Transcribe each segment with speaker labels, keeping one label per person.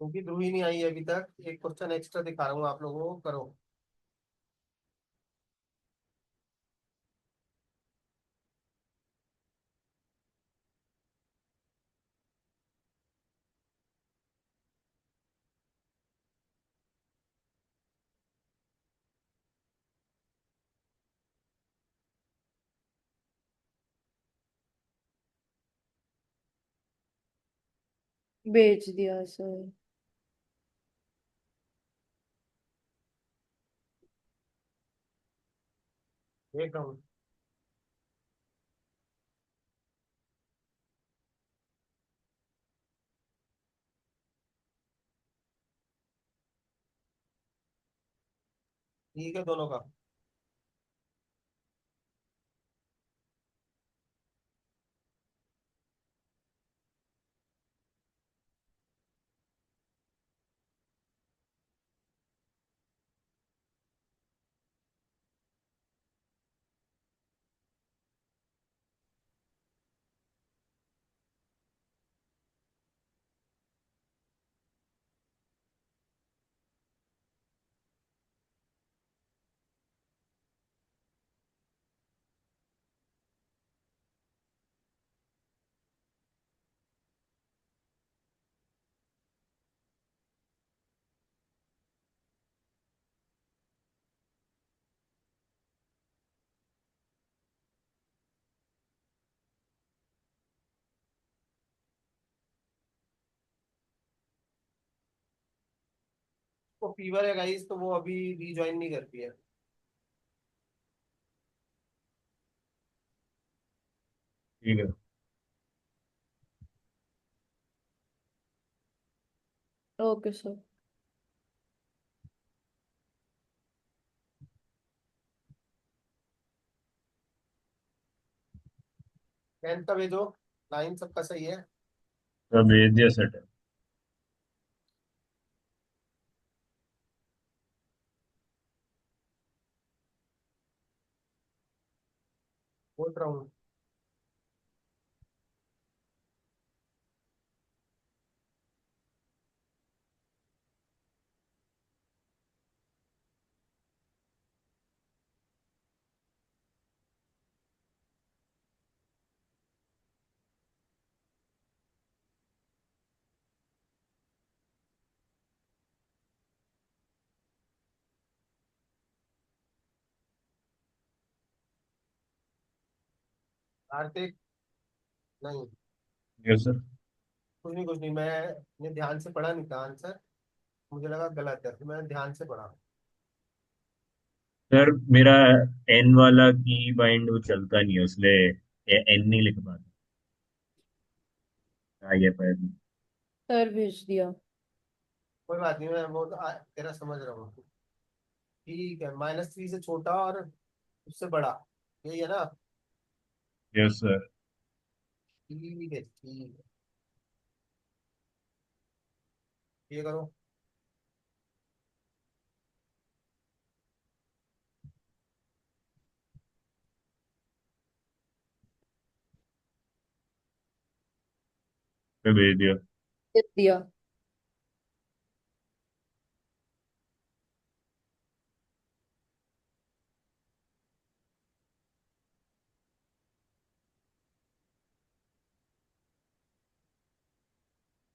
Speaker 1: क्योंकि ध्रुव ही नहीं आई है अभी तक। एक क्वेश्चन एक्स्ट्रा दिखा रहा हूँ आप लोगों को, करो।
Speaker 2: भेज दिया सर।
Speaker 1: देख रहा हूँ। ठीक है दोनों का। वो फीवर है गाइस, तो वो अभी रीज्वाइन नहीं करती है।
Speaker 3: ठीक है।
Speaker 2: Okay sir.
Speaker 1: टेंथ का भेजो। नाइन सबका सही है।
Speaker 3: तो भेज दिया सेट।
Speaker 1: बोल रहा हूँ। कार्तिक। नहीं।
Speaker 3: Yes sir.
Speaker 1: कुछ नहीं कुछ नहीं, मैंने ध्यान से पढ़ा नहीं था आंसर। मुझे लगा गलत है, फिर मैंने ध्यान से पढ़ा।
Speaker 3: सर मेरा एन वाला की बाइंड वो चलता नहीं है, इसलिए एन नहीं लिख पाता। आगे पर।
Speaker 2: सर भेज दिया।
Speaker 1: कोई बात नहीं, मैं वो तो तेरा समझ रहा हूँ। ठीक है, -3 से छोटा और उससे बड़ा, यही है ना।
Speaker 3: Yes sir.
Speaker 1: ठीक है ठीक है। ये करो।
Speaker 3: मैं भेज दिया।
Speaker 2: भेज दिया।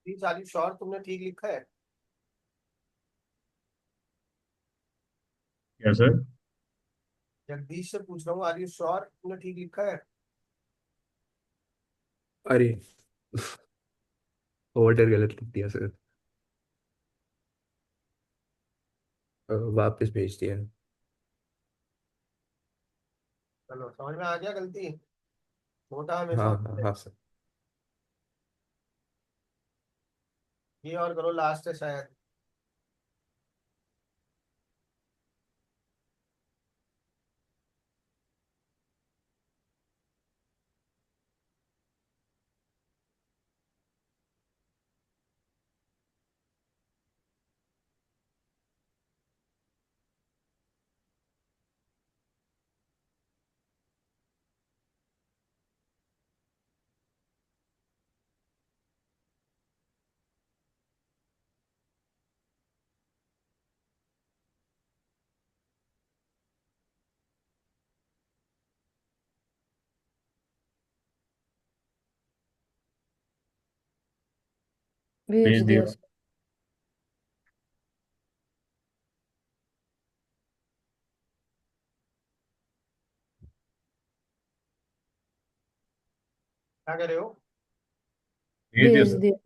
Speaker 1: प्लीज आर यू श्योर तुमने ठीक लिखा है?
Speaker 3: क्या सर?
Speaker 1: जगदीश से पूछ रहा हूँ, आर यू श्योर तुमने ठीक लिखा है?
Speaker 4: अरे, ऑर्डर गलत लिख दिया सर। वापस भेज दिया।
Speaker 1: चलो समझ में आ गया गलती। छोटा हमेशा
Speaker 4: हाँ
Speaker 1: होता
Speaker 4: हाँ
Speaker 1: है।
Speaker 4: हाँ सर।
Speaker 1: ये और करो, लास्ट है शायद।
Speaker 2: भेज
Speaker 3: भेज
Speaker 2: दिया
Speaker 3: दिया।
Speaker 2: सर।
Speaker 1: क्या कर रहे हो?
Speaker 3: भेज दिया
Speaker 2: भेज
Speaker 3: सर।
Speaker 2: दिया।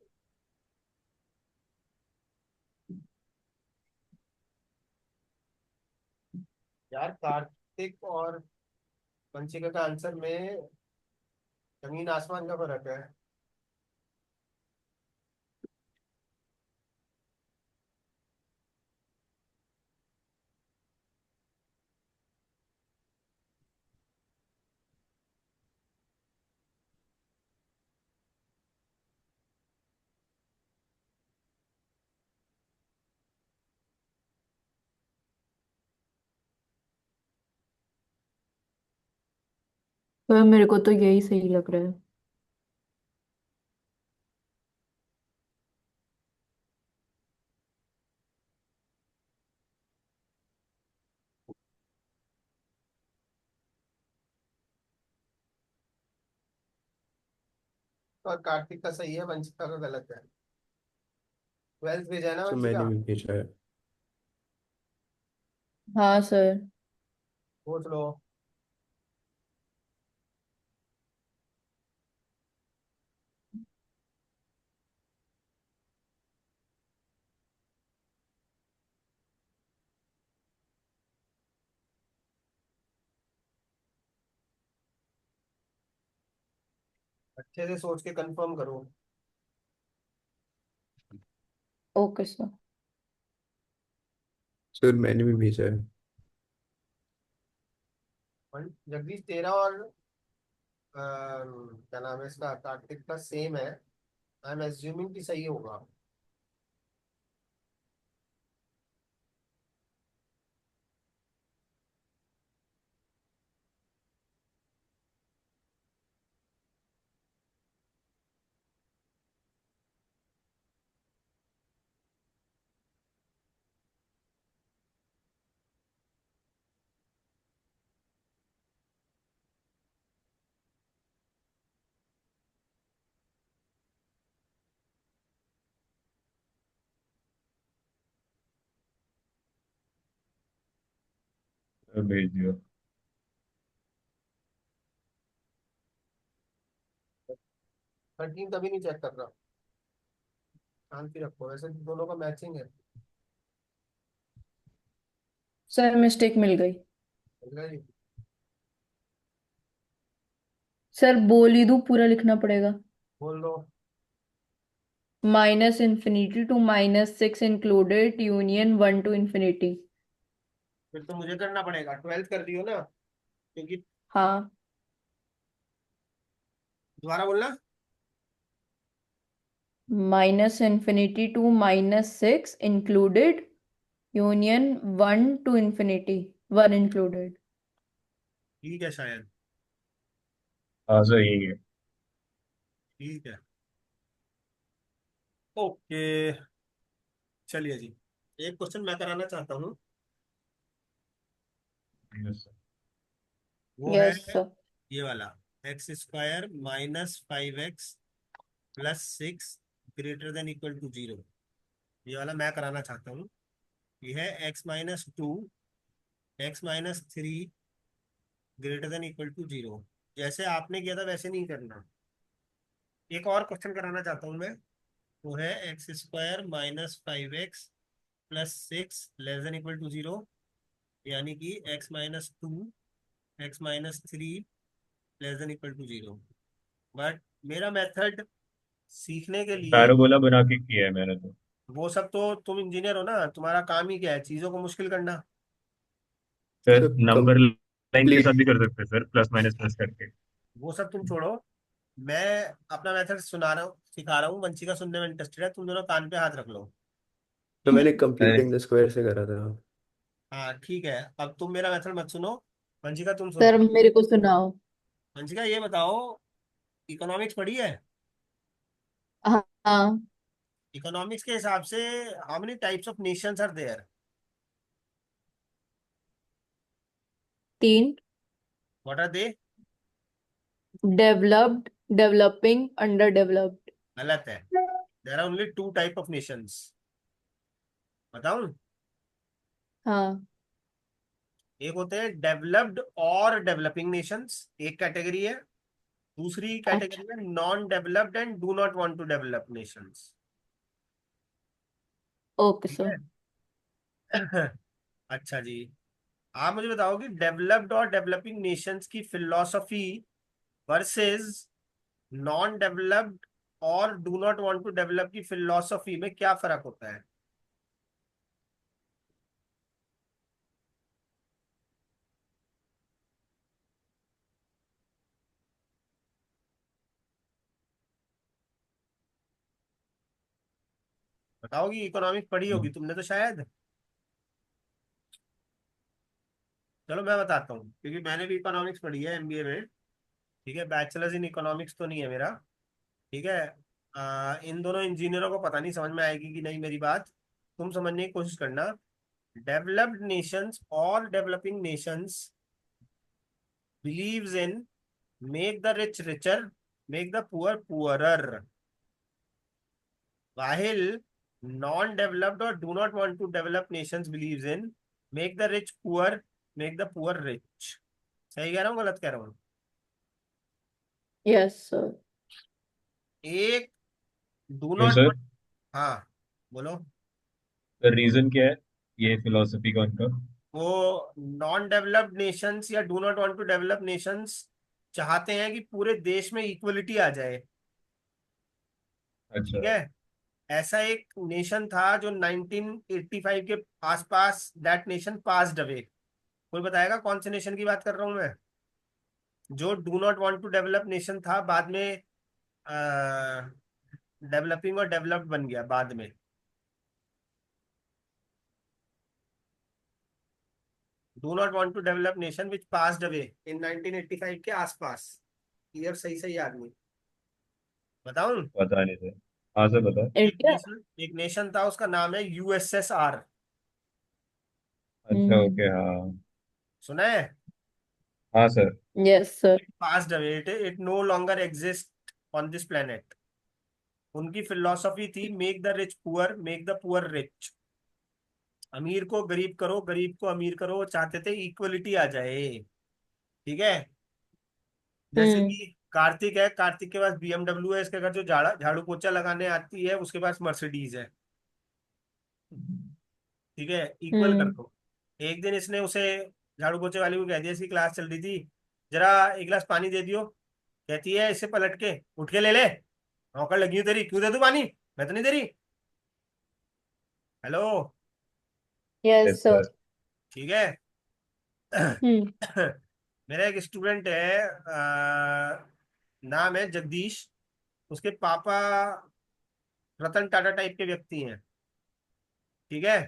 Speaker 1: यार कार्तिक और वंशिका का आंसर में जमीन आसमान का फर्क है।
Speaker 2: पर मेरे को तो यही सही लग रहा है।
Speaker 1: और कार्तिक का सही है, वंशिका का गलत है। 12th भेजा है ना
Speaker 4: तो
Speaker 1: वंशिका?
Speaker 4: मैंने भी भेजा है।
Speaker 2: हाँ सर।
Speaker 1: सोच लो। अच्छे से सोच के कंफर्म करो।
Speaker 2: Okay sir.
Speaker 4: सर मैंने भी भेजा है।
Speaker 1: जगदीश तेरा और क्या नाम है इसका, कार्तिक का सेम है। आई एम एज्यूमिंग कि सही होगा।
Speaker 3: सर भेज दिया।
Speaker 1: 13 कभी नहीं चेक कर रहा। शांति रखो, वैसे तो दोनों का मैचिंग है।
Speaker 2: सर मिस्टेक मिल गई।
Speaker 1: समझ रहे?
Speaker 2: सर बोल ही दूं, पूरा लिखना पड़ेगा।
Speaker 1: बोल दो।
Speaker 2: Minus infinity to -6 included union 1 to infinity.
Speaker 1: फिर तो मुझे करना पड़ेगा, 12th कर दियो ना, क्योंकि
Speaker 2: हाँ।
Speaker 1: दोबारा बोलना।
Speaker 2: Minus infinity to -6 included union 1 to infinity 1 included.
Speaker 1: ठीक है शायद।
Speaker 3: हाँ सर यही है।
Speaker 1: ठीक है। ओके। चलिए जी, एक क्वेश्चन मैं कराना चाहता हूँ।
Speaker 3: Yes sir.
Speaker 1: वो है
Speaker 2: यस सर।
Speaker 1: ये वाला, x² - 5x + 6 greater than equal to 0। ये वाला मैं कराना चाहता हूँ। ये है x-2 x-3 greater than equal to 0। जैसे आपने किया था वैसे नहीं करना। एक और क्वेश्चन कराना चाहता हूँ मैं। वो है x² - 5x + 6 < 0, यानी कि x-2 x-3 < 0। बट मेरा मेथड सीखने के लिए,
Speaker 3: पैराबोला बना के किया है मैंने तो।
Speaker 1: वो सब तो तुम इंजीनियर हो ना, तुम्हारा काम ही क्या है चीजों को मुश्किल करना।
Speaker 3: सर
Speaker 4: सर
Speaker 3: नंबर लाइन के
Speaker 4: कंप्लीट।
Speaker 3: साथ भी कर सकते हैं सर, प्लस माइनस प्लस करके।
Speaker 1: वो सब तुम छोड़ो। मैं अपना मेथड सुना रहा हूँ, सिखा रहा हूँ। वंशिका सुनने में इंटरेस्टेड है, तुम दोनों कान पे हाथ रख लो।
Speaker 4: तो मैंने
Speaker 3: अरे
Speaker 4: कंप्लीटिंग द स्क्वायर से करा था।
Speaker 1: हाँ ठीक है, अब तुम मेरा मेथड मत सुनो। वंशिका तुम
Speaker 2: सर
Speaker 1: सुनो।
Speaker 2: मेरे को सुनाओ।
Speaker 1: वंशिका ये बताओ, इकोनॉमिक्स पढ़ी है?
Speaker 2: हाँ हाँ।
Speaker 1: इकोनॉमिक्स के हिसाब से how many types of nations are there?
Speaker 2: 3।
Speaker 1: What are they?
Speaker 2: Developed, developing, under developed.
Speaker 1: गलत है। There are only two type of nations. बताऊं?
Speaker 2: हाँ।
Speaker 1: एक होते हैं डेवलप्ड और डेवलपिंग नेशंस, एक कैटेगरी है। दूसरी
Speaker 2: अच्छा।
Speaker 1: कैटेगरी है non developed and do not want to develop nations.
Speaker 2: Okay
Speaker 1: ठीक
Speaker 2: सर।
Speaker 1: है। अच्छा जी, आप मुझे बताओ कि डेवलप्ड और डेवलपिंग नेशंस की फिलॉसफी वर्सेस नॉन डेवलप्ड और do not want to develop की फिलॉसफी में क्या फर्क होता है? बताओगी? इकोनॉमिक्स पढ़ी होगी तुमने तो शायद। चलो मैं बताता हूँ, क्योंकि मैंने भी इकोनॉमिक्स पढ़ी है एमबीए में। ठीक है, बैचलर्स इन इकोनॉमिक्स तो नहीं है मेरा। ठीक है। इन दोनों इंजीनियरों को पता नहीं समझ में आएगी कि नहीं मेरी बात। तुम समझने की कोशिश करना। डेवलप्ड नेशंस और developing Nations believes in make the rich richer, make the poor poorer, while non-developed or do not want to develop nations believes in make the rich poor, make the poor rich। सही कह रहा हूँ गलत कह रहा हूँ?
Speaker 2: Yes sir.
Speaker 1: एक do
Speaker 3: क्यों
Speaker 1: नॉट।
Speaker 3: सर?
Speaker 1: हाँ, बोलो।
Speaker 3: रीजन क्या है ये फिलोसफी का उनका?
Speaker 1: वो नॉन डेवलप्ड नेशंस या do not want to develop nations चाहते हैं कि पूरे देश में इक्वलिटी आ जाए।
Speaker 3: अच्छा।
Speaker 1: ठीक है। ऐसा एक नेशन था जो 1985 के आसपास दैट नेशन पास्ड अवे। कोई बताएगा कौन से नेशन की बात कर रहा हूं मैं? जो do not want to develop nation था, बाद में डेवलपिंग और डेवलप्ड बन गया बाद में। Do not want to develop nation which passed away in 1985 के आसपास। ईयर सही सही याद नहीं। बताऊं?
Speaker 3: पता नहीं सर। हाँ सर बता।
Speaker 2: इंडिया।
Speaker 1: एक नेशन था, उसका नाम है यूएसएसआर।
Speaker 3: अच्छा
Speaker 2: हम्म।
Speaker 3: ओके हाँ।
Speaker 1: सुना है?
Speaker 3: हाँ sir.
Speaker 2: Yes sir.
Speaker 1: Passed away, it no longer exist on this planet. उनकी फिलॉसफी थी make the rich poor, make the poor rich. अमीर को गरीब करो, गरीब को अमीर करो। वो चाहते थे इक्वलिटी आ जाए। ठीक है। जैसे
Speaker 2: हम्म।
Speaker 1: कि कार्तिक है, कार्तिक के पास बीएमडब्ल्यू है, इसके घर जो झाड़ू पोछा लगाने आती है उसके पास मर्सिडीज है। ठीक है, इक्वल कर
Speaker 2: हम्म।
Speaker 1: दो। एक दिन इसने उसे, झाड़ू पोछे वाली को कह दिया, इसकी क्लास चल रही थी, जरा एक गिलास पानी दे दियो। कहती है इसे पलट के, उठ के ले ले, नौकर लगी हूँ तेरी, क्यों दे दूं पानी? मैं तो नहीं दे रही। Hello.
Speaker 2: Yes
Speaker 3: yes
Speaker 2: sir.
Speaker 3: Sir.
Speaker 1: ठीक है।
Speaker 2: हम्म।
Speaker 1: मेरा एक स्टूडेंट है, नाम है जगदीश। उसके पापा रतन टाटा टाइप के व्यक्ति हैं। ठीक है।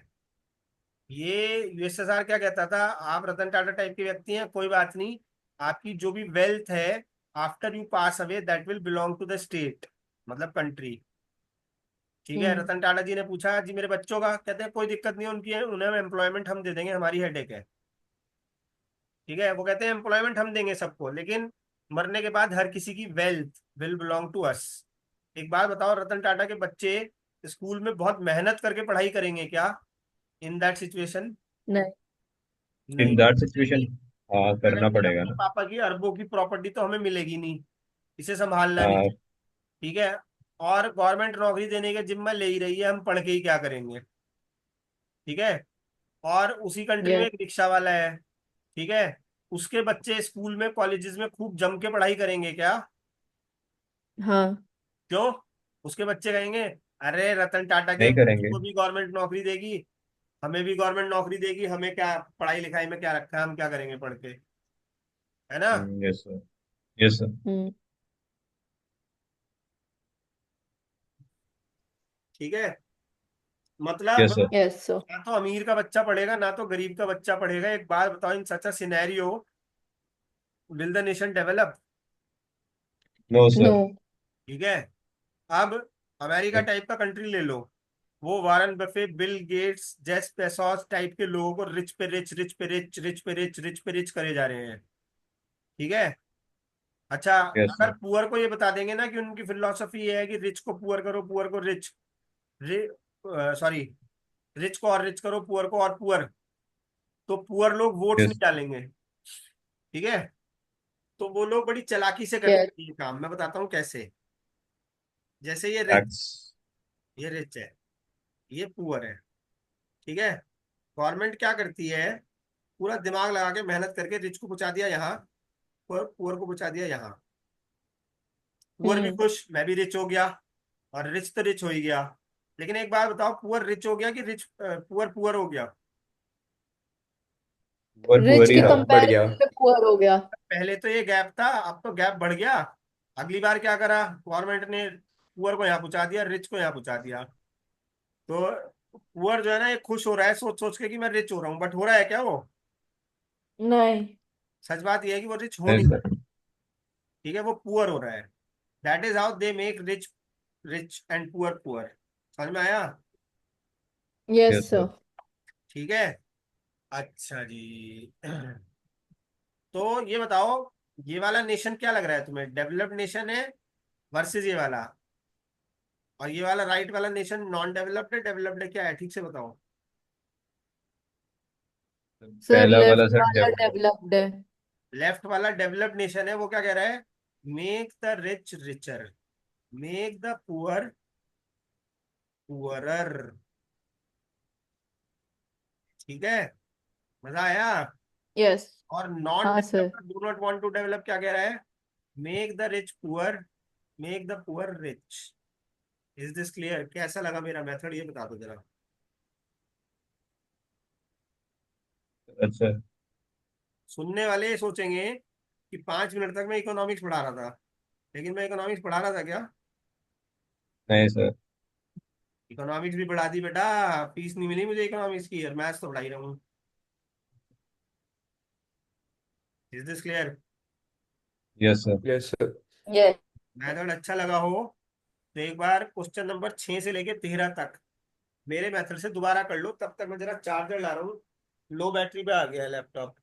Speaker 1: ये यूएसएसआर क्या कहता था, आप रतन टाटा टाइप के व्यक्ति हैं, कोई बात नहीं, आपकी जो भी वेल्थ है after you pass away that will belong to the state, मतलब कंट्री। ठीक है।
Speaker 2: हम्म।
Speaker 1: रतन टाटा जी ने पूछा जी मेरे बच्चों का, कहते हैं कोई दिक्कत नहीं है उनकी, उन्हें एम्प्लॉयमेंट हम दे देंगे, हमारी हेडेक है। ठीक है। वो कहते हैं एम्प्लॉयमेंट हम देंगे सबको, लेकिन मरने के बाद हर किसी की wealth will belong to us. एक बात बताओ, रतन टाटा के बच्चे स्कूल में बहुत मेहनत करके पढ़ाई करेंगे क्या इन दैट सिचुएशन?
Speaker 2: नहीं।
Speaker 3: इन
Speaker 1: नहीं
Speaker 3: दैट सिचुएशन
Speaker 1: करेंगे।
Speaker 3: हाँ करना
Speaker 1: करेंगे,
Speaker 3: पड़ेगा
Speaker 1: अपने
Speaker 3: ना।
Speaker 1: पापा की अरबों की प्रॉपर्टी तो हमें मिलेगी नहीं, इसे संभालना नहीं।
Speaker 3: हाँ।
Speaker 1: ठीक है। और गवर्नमेंट नौकरी देने के जिम्मा ले ही रही है, हम पढ़ के ही क्या करेंगे? ठीक है। और उसी कंट्री में
Speaker 2: यस।
Speaker 1: एक रिक्शा वाला है। ठीक है। उसके बच्चे स्कूल में कॉलेजेस में खूब जम के पढ़ाई करेंगे क्या?
Speaker 2: हाँ।
Speaker 1: क्यों? उसके बच्चे कहेंगे अरे रतन टाटा के
Speaker 3: नहीं
Speaker 1: बच्चों
Speaker 3: करेंगे।
Speaker 1: को भी गवर्नमेंट नौकरी देगी, हमें भी गवर्नमेंट नौकरी देगी, हमें क्या पढ़ाई लिखाई में क्या रखा है, हम क्या करेंगे पढ़ के? है ना?
Speaker 3: Yes sir. Yes sir.
Speaker 2: Hmm.
Speaker 1: ठीक है। मतलब
Speaker 3: यस सर।
Speaker 2: Yes sir.
Speaker 1: ना तो अमीर का बच्चा पढ़ेगा ना तो गरीब का बच्चा पढ़ेगा। एक बात बताओ, in such a scenario will the nation develop?
Speaker 3: No
Speaker 2: no.
Speaker 3: Sir.
Speaker 1: ठीक है। अब अमेरिका टाइप का कंट्री ले लो, वो Warren Buffett, Bill Gates, Jeff Bezos type के लोगों को रिच पे रिच, रिच पे रिच, रिच पे रिच, रिच पे रिच करे जा रहे हैं। ठीक है। अच्छा,
Speaker 3: यस
Speaker 1: अगर
Speaker 3: सर।
Speaker 1: पुअर को ये बता देंगे ना कि उनकी फिलोसफी ये है कि रिच को पुअर करो, पुअर को रिच, सॉरी, रिच को और रिच करो, पुअर को और पुअर, तो पुअर लोग वोट्स
Speaker 3: यस।
Speaker 1: नहीं डालेंगे। ठीक है, तो वो लोग बड़ी चालाकी से करते
Speaker 2: Yes.
Speaker 1: हैं ये काम। मैं बताता हूँ कैसे। जैसे ये रिच,
Speaker 3: दैट्स
Speaker 1: ये रिच है, ये पुअर है। ठीक है, गवर्नमेंट क्या करती है, पूरा दिमाग लगा के मेहनत करके रिच को पहुंचा दिया यहाँ, पुअर पुअर को पहुंचा दिया यहाँ। पुअर भी
Speaker 2: Hmm.
Speaker 1: खुश, मैं भी रिच हो गया, और रिच तो रिच हो ही गया। लेकिन एक बात बताओ, पुअर रिच हो गया कि रिच पुअर पुअर हो गया?
Speaker 3: पुअर
Speaker 2: रिच
Speaker 3: पुअर ही
Speaker 2: के
Speaker 3: रहा।
Speaker 4: बढ़ गया।
Speaker 2: कंपैरिजन में पुअर हो गया।
Speaker 1: पहले तो ये गैप था, अब तो गैप बढ़ गया। अगली बार क्या करा गवर्नमेंट ने, पुअर को यहाँ पहुंचा दिया, रिच को यहाँ पहुंचा दिया। तो पुअर जो है ना, ये खुश हो रहा है सोच सोच के कि मैं रिच हो रहा हूँ, बट हो रहा है क्या वो?
Speaker 2: नहीं।
Speaker 1: सच बात यह है कि वो रिच हो
Speaker 3: नहीं
Speaker 1: नहीं रहा।
Speaker 3: सर।
Speaker 1: ठीक है, वो पुअर हो रहा है। That is how they make rich rich and poor poor. समझ में आया?
Speaker 2: Yes
Speaker 3: yes
Speaker 2: sir.
Speaker 3: सर।
Speaker 1: ठीक है। अच्छा जी। तो ये बताओ, ये वाला नेशन क्या लग रहा है तुम्हें, डेवलप्ड नेशन है वर्सेस ये वाला, और ये वाला राइट वाला नेशन नॉन डेवलप्ड है डेवलप्ड है, क्या है ठीक से बताओ?
Speaker 2: सर
Speaker 3: पहला वाला
Speaker 2: लेफ्ट
Speaker 3: सर
Speaker 2: वाला डेवलप्ड है।
Speaker 1: लेफ्ट वाला डेवलप्ड नेशन है, वो क्या कह रहा है, make the rich richer, make the poor poorer. ठीक है, मजा आया?
Speaker 2: यस।
Speaker 1: और नॉन
Speaker 2: हाँ sir.
Speaker 1: Developed do not want to develop क्या कह रहा है, make the rich poor, make the poor rich. Is this clear? कैसा लगा मेरा मेथड, ये बता दो जरा।
Speaker 3: अच्छा।
Speaker 1: सुनने वाले सोचेंगे कि 5 मिनट तक मैं इकोनॉमिक्स पढ़ा रहा था, लेकिन मैं इकोनॉमिक्स पढ़ा रहा था क्या?
Speaker 3: नहीं सर।
Speaker 1: इकोनॉमिक्स भी पढ़ा दी बेटा, फीस नहीं मिली मुझे इकोनॉमिक्स की, और मैथ्स तो पढ़ा ही रहा हूँ। Is this clear?
Speaker 3: Yes sir.
Speaker 4: Yes sir.
Speaker 2: Yes.
Speaker 1: Method अच्छा लगा हो तो एक बार क्वेश्चन नंबर 6 से लेके 13 तक मेरे मेथड से दोबारा कर लो। तब तक मैं जरा चार्जर ला रहा हूँ, लो बैटरी पे आ गया है लैपटॉप।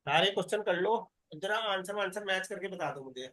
Speaker 1: सारे क्वेश्चन कर लो, जरा आंसर आंसर मैच करके बता दो मुझे।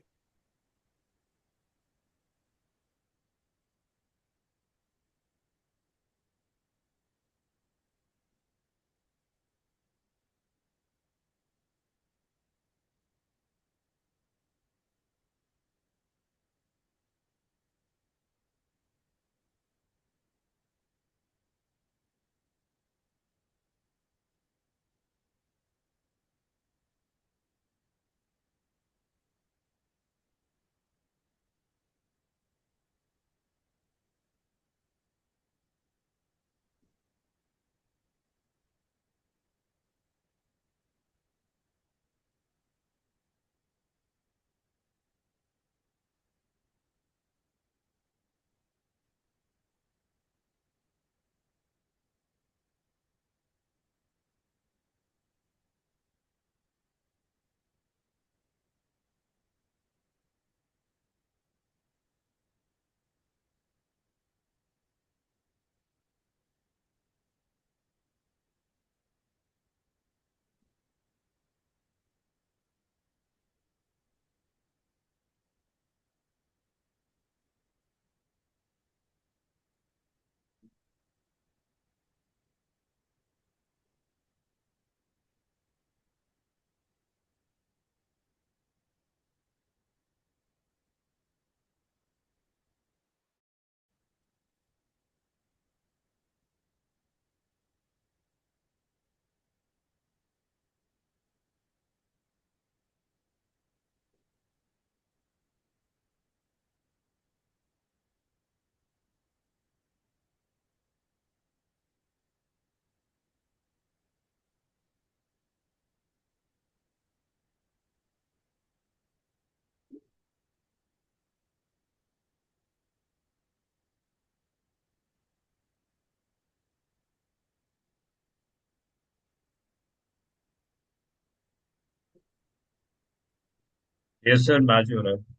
Speaker 3: यस सर, मैच हो रहा है।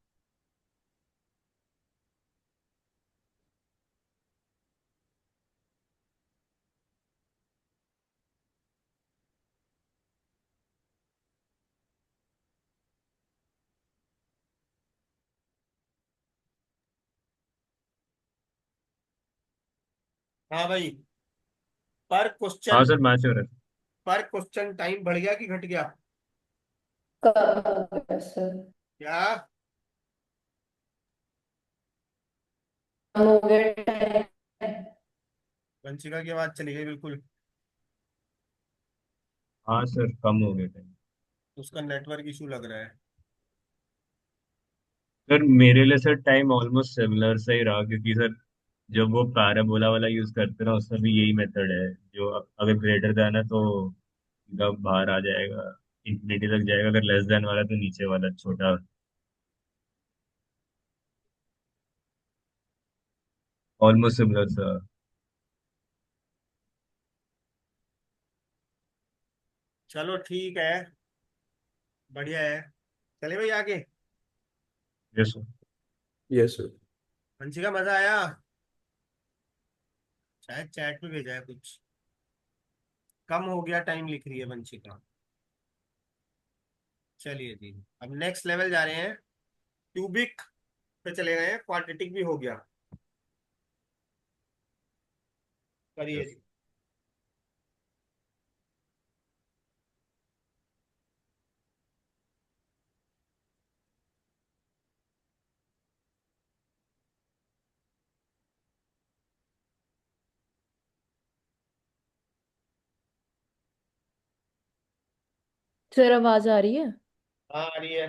Speaker 1: हाँ भाई, पर
Speaker 3: हाँ
Speaker 1: क्वेश्चन
Speaker 3: सर, मैच हो रहा है।
Speaker 1: पर क्वेश्चन टाइम बढ़ गया कि घट गया?
Speaker 2: कम हो गया सर।
Speaker 1: क्या?
Speaker 2: कम हो गया टाइम।
Speaker 1: वंशिका की आवाज चली गई बिल्कुल।
Speaker 3: हाँ सर, कम हो गया टाइम।
Speaker 1: उसका नेटवर्क इशू लग रहा है।
Speaker 3: सर मेरे लिए सर टाइम ऑलमोस्ट सिमिलर सा ही रहा, क्योंकि सर जब वो पैराबोला वाला यूज करते हैं ना, उसमें भी यही मेथड है। जो अगर ग्रेटर देन है तो सीधा बाहर आ जाएगा, इंफिनिटी तक जाएगा। अगर लेस देन वाला तो नीचे वाला छोटा। ऑलमोस्ट सिमिलर सा।
Speaker 1: चलो ठीक है, बढ़िया है। चले भाई आगे।
Speaker 3: Yes sir.
Speaker 4: Yes sir.
Speaker 1: Vanshika मजा आया? शायद चैट में भेजा है कुछ। कम हो गया टाइम लिख रही है वंशिका। चलिए जी, अब नेक्स्ट लेवल जा रहे हैं। क्यूबिक पे चले गए हैं, क्वाड्रेटिक भी हो गया। करिए
Speaker 3: यस
Speaker 1: जी।
Speaker 2: सर आवाज आ रही है?
Speaker 1: हाँ आ रही है।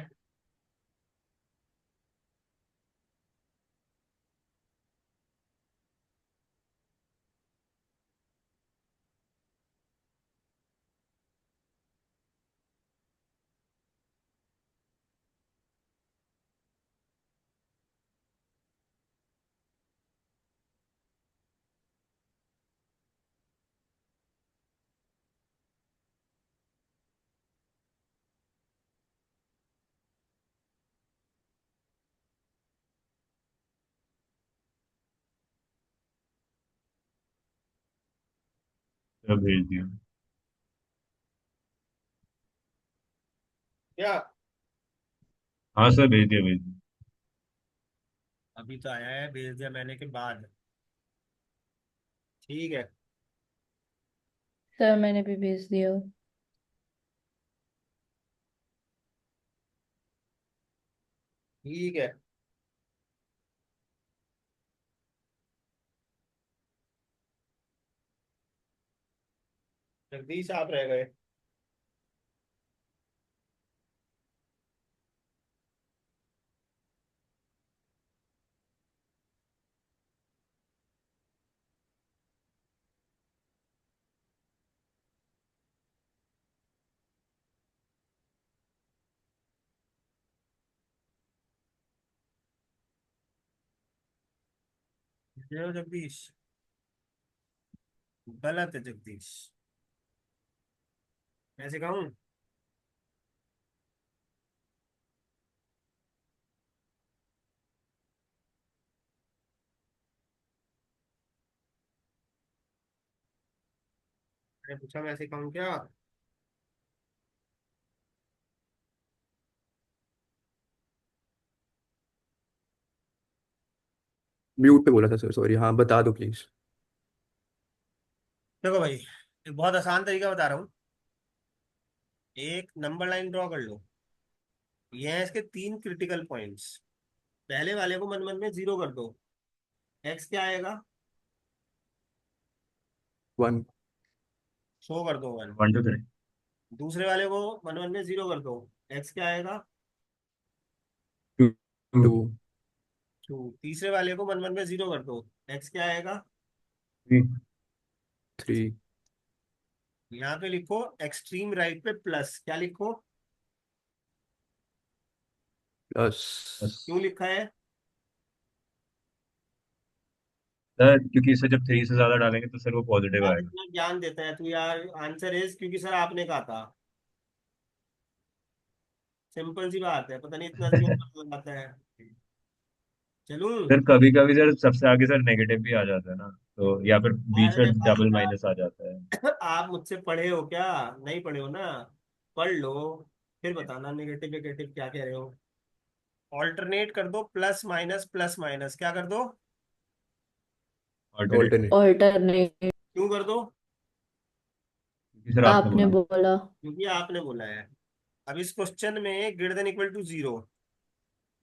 Speaker 3: सर भेज दिया।
Speaker 1: क्या?
Speaker 3: हाँ सर, भेज दिया भेज दिया।
Speaker 1: अभी तो आया है, भेज दिया मैंने के बाद। ठीक है।
Speaker 2: सर मैंने भी भेज दिया।
Speaker 1: ठीक है। जगदीश आप रह गए। जय जगदीश। गलत है जगदीश। ऐसे कहूँ? मैंने पूछा मैं ऐसे कहूँ क्या?
Speaker 4: म्यूट पे बोला था सर, सॉरी। हाँ बता दो प्लीज।
Speaker 1: देखो भाई, एक बहुत आसान तरीका बता रहा हूँ। एक नंबर लाइन ड्रॉ कर लो। ये है इसके तीन क्रिटिकल पॉइंट्स। पहले वाले को मन मन में जीरो कर दो। एक्स क्या आएगा?
Speaker 4: 1
Speaker 1: शो कर दो वन।
Speaker 3: 1 2 3।
Speaker 1: दूसरे वाले को मन मन में जीरो कर दो। एक्स क्या आएगा?
Speaker 4: 2 2
Speaker 1: टू। तीसरे वाले को मन मन में जीरो कर दो। एक्स क्या आएगा?
Speaker 4: 3
Speaker 1: यहाँ पे लिखो एक्सट्रीम राइट पे प्लस, क्या लिखो?
Speaker 4: प्लस।
Speaker 1: क्यों लिखा है?
Speaker 3: सर क्योंकि इसे जब 3 से ज्यादा डालेंगे तो सर वो पॉजिटिव
Speaker 1: यार
Speaker 3: आएगा।
Speaker 1: इतना ज्ञान देता है तू यार। आंसर इज, क्योंकि सर आपने कहा था। सिंपल सी बात है, पता नहीं इतना क्यों मतलब आता है। चलूं?
Speaker 3: सर कभी कभी सर सबसे आगे सर नेगेटिव भी आ जाता है ना, तो या फिर बीच
Speaker 1: अरे
Speaker 3: में
Speaker 1: भाई
Speaker 3: डबल
Speaker 1: आप
Speaker 3: माइनस आ जाता है।
Speaker 1: आप मुझसे पढ़े हो क्या? नहीं पढ़े हो ना? पढ़ लो, फिर बताना नेगेटिव नेगेटिव क्या कह रहे हो। ऑल्टरनेट कर दो, प्लस माइनस क्या कर दो?
Speaker 3: ऑल्टरनेट।
Speaker 4: ऑल्टरनेट।
Speaker 2: ऑल्टरनेट।
Speaker 1: क्यों कर दो?
Speaker 3: सर आपने
Speaker 2: आपने
Speaker 3: बोला।
Speaker 2: बोला।
Speaker 1: क्योंकि आपने बोला है। अब इस क्वेश्चन में greater than equal to zero,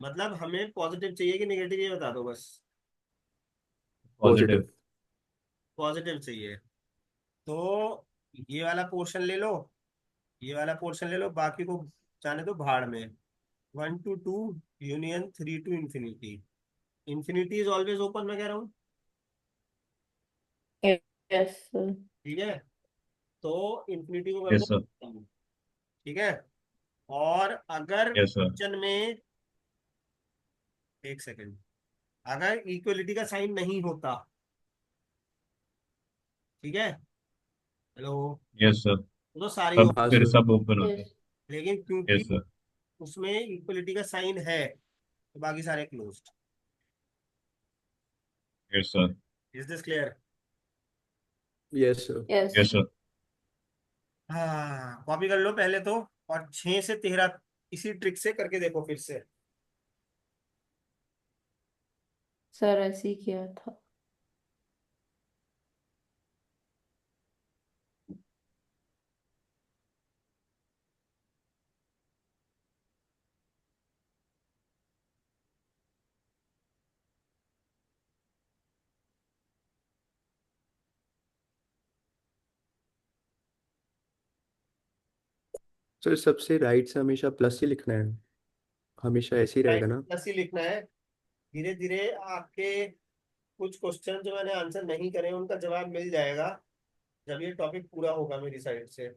Speaker 1: मतलब हमें पॉजिटिव चाहिए कि नेगेटिव, ये बता दो बस।
Speaker 3: पॉजिटिव।
Speaker 4: पॉजिटिव।
Speaker 1: पॉजिटिव चाहिए, तो ये वाला पोर्शन ले लो, ये वाला पोर्शन ले लो, बाकी को जाने दो भाड़ में। 1 to 2 union 3 to infinity. Infinity is always open, मैं कह रहा हूँ।
Speaker 2: Yes sir.
Speaker 1: ठीक है, तो इंफिनिटी को कर
Speaker 3: यस
Speaker 1: दो
Speaker 3: सर।
Speaker 1: कम। ठीक है, और अगर
Speaker 3: यस सर।
Speaker 1: क्वेश्चन में, एक सेकंड, अगर इक्वलिटी का साइन नहीं होता, ठीक है, हेलो,
Speaker 3: यस सर।
Speaker 1: तो सारी
Speaker 3: सब
Speaker 4: हाँ
Speaker 3: फिर
Speaker 4: सर।
Speaker 3: सब ओपन होते हैं।
Speaker 2: यस।
Speaker 1: लेकिन क्योंकि
Speaker 3: यस सर।
Speaker 1: उसमें इक्वलिटी का साइन है, तो बाकी सारे closed.
Speaker 3: Yes sir.
Speaker 1: Is this clear?
Speaker 4: Yes sir.
Speaker 2: Yes.
Speaker 3: Yes sir.
Speaker 1: हाँ, कॉपी कर लो पहले तो, और 6 से 13 इसी ट्रिक से करके देखो फिर से।
Speaker 2: सर ऐसे ही किया था।
Speaker 4: सर सबसे राइट से हमेशा प्लस ही लिखना है, हमेशा ऐसे ही रहेगा
Speaker 1: राइट
Speaker 4: ना?
Speaker 1: प्लस ही लिखना है। धीरे धीरे आपके कुछ क्वेश्चन जो मैंने आंसर नहीं करे उनका जवाब मिल जाएगा, जब ये टॉपिक पूरा होगा मेरी साइड से।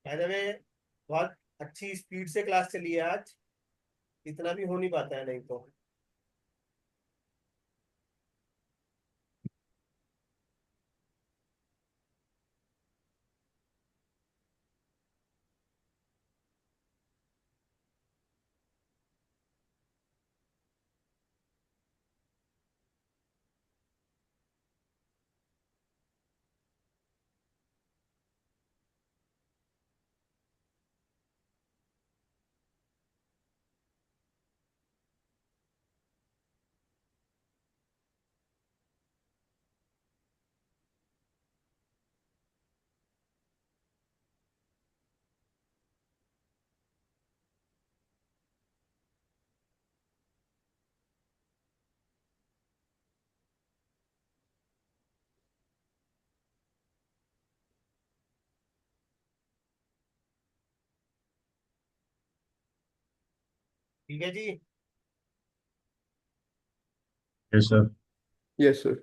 Speaker 1: बाय द वे, बहुत अच्छी स्पीड से क्लास चली है आज, इतना भी हो नहीं पाता है नहीं तो। ठीक है जी।
Speaker 3: Yes sir.
Speaker 4: Yes sir.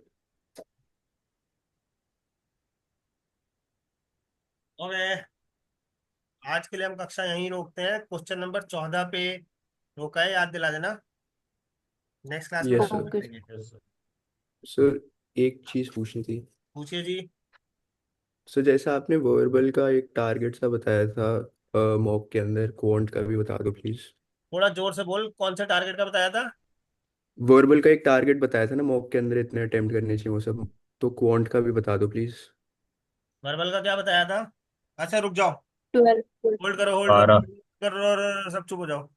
Speaker 1: Okay, आज के लिए हम कक्षा यहीं रोकते हैं, क्वेश्चन नंबर 14 पे रोका है, याद दिला देना। नेक्स्ट क्लास में
Speaker 4: यस सर।
Speaker 2: ओके।
Speaker 1: करेंगे।
Speaker 3: Yes sir.
Speaker 4: सर एक चीज़ पूछनी थी।
Speaker 1: पूछिए जी।
Speaker 4: सर जैसा आपने वर्बल का एक टारगेट सा बताया था मॉक के अंदर, क्वांट का भी बता दो प्लीज़।
Speaker 1: थोड़ा जोर से बोल, कौन सा टारगेट का बताया था?
Speaker 4: वर्बल का एक टारगेट बताया था ना मॉक के अंदर, इतने अटेम्प्ट करने चाहिए वो सब, तो क्वांट का भी बता दो प्लीज़।
Speaker 1: वर्बल का क्या बताया था? अच्छा रुक जाओ,
Speaker 2: 12।
Speaker 1: होल्ड करो, होल्ड करो,
Speaker 3: 12।
Speaker 1: होल्ड करो, सब चुप हो जाओ।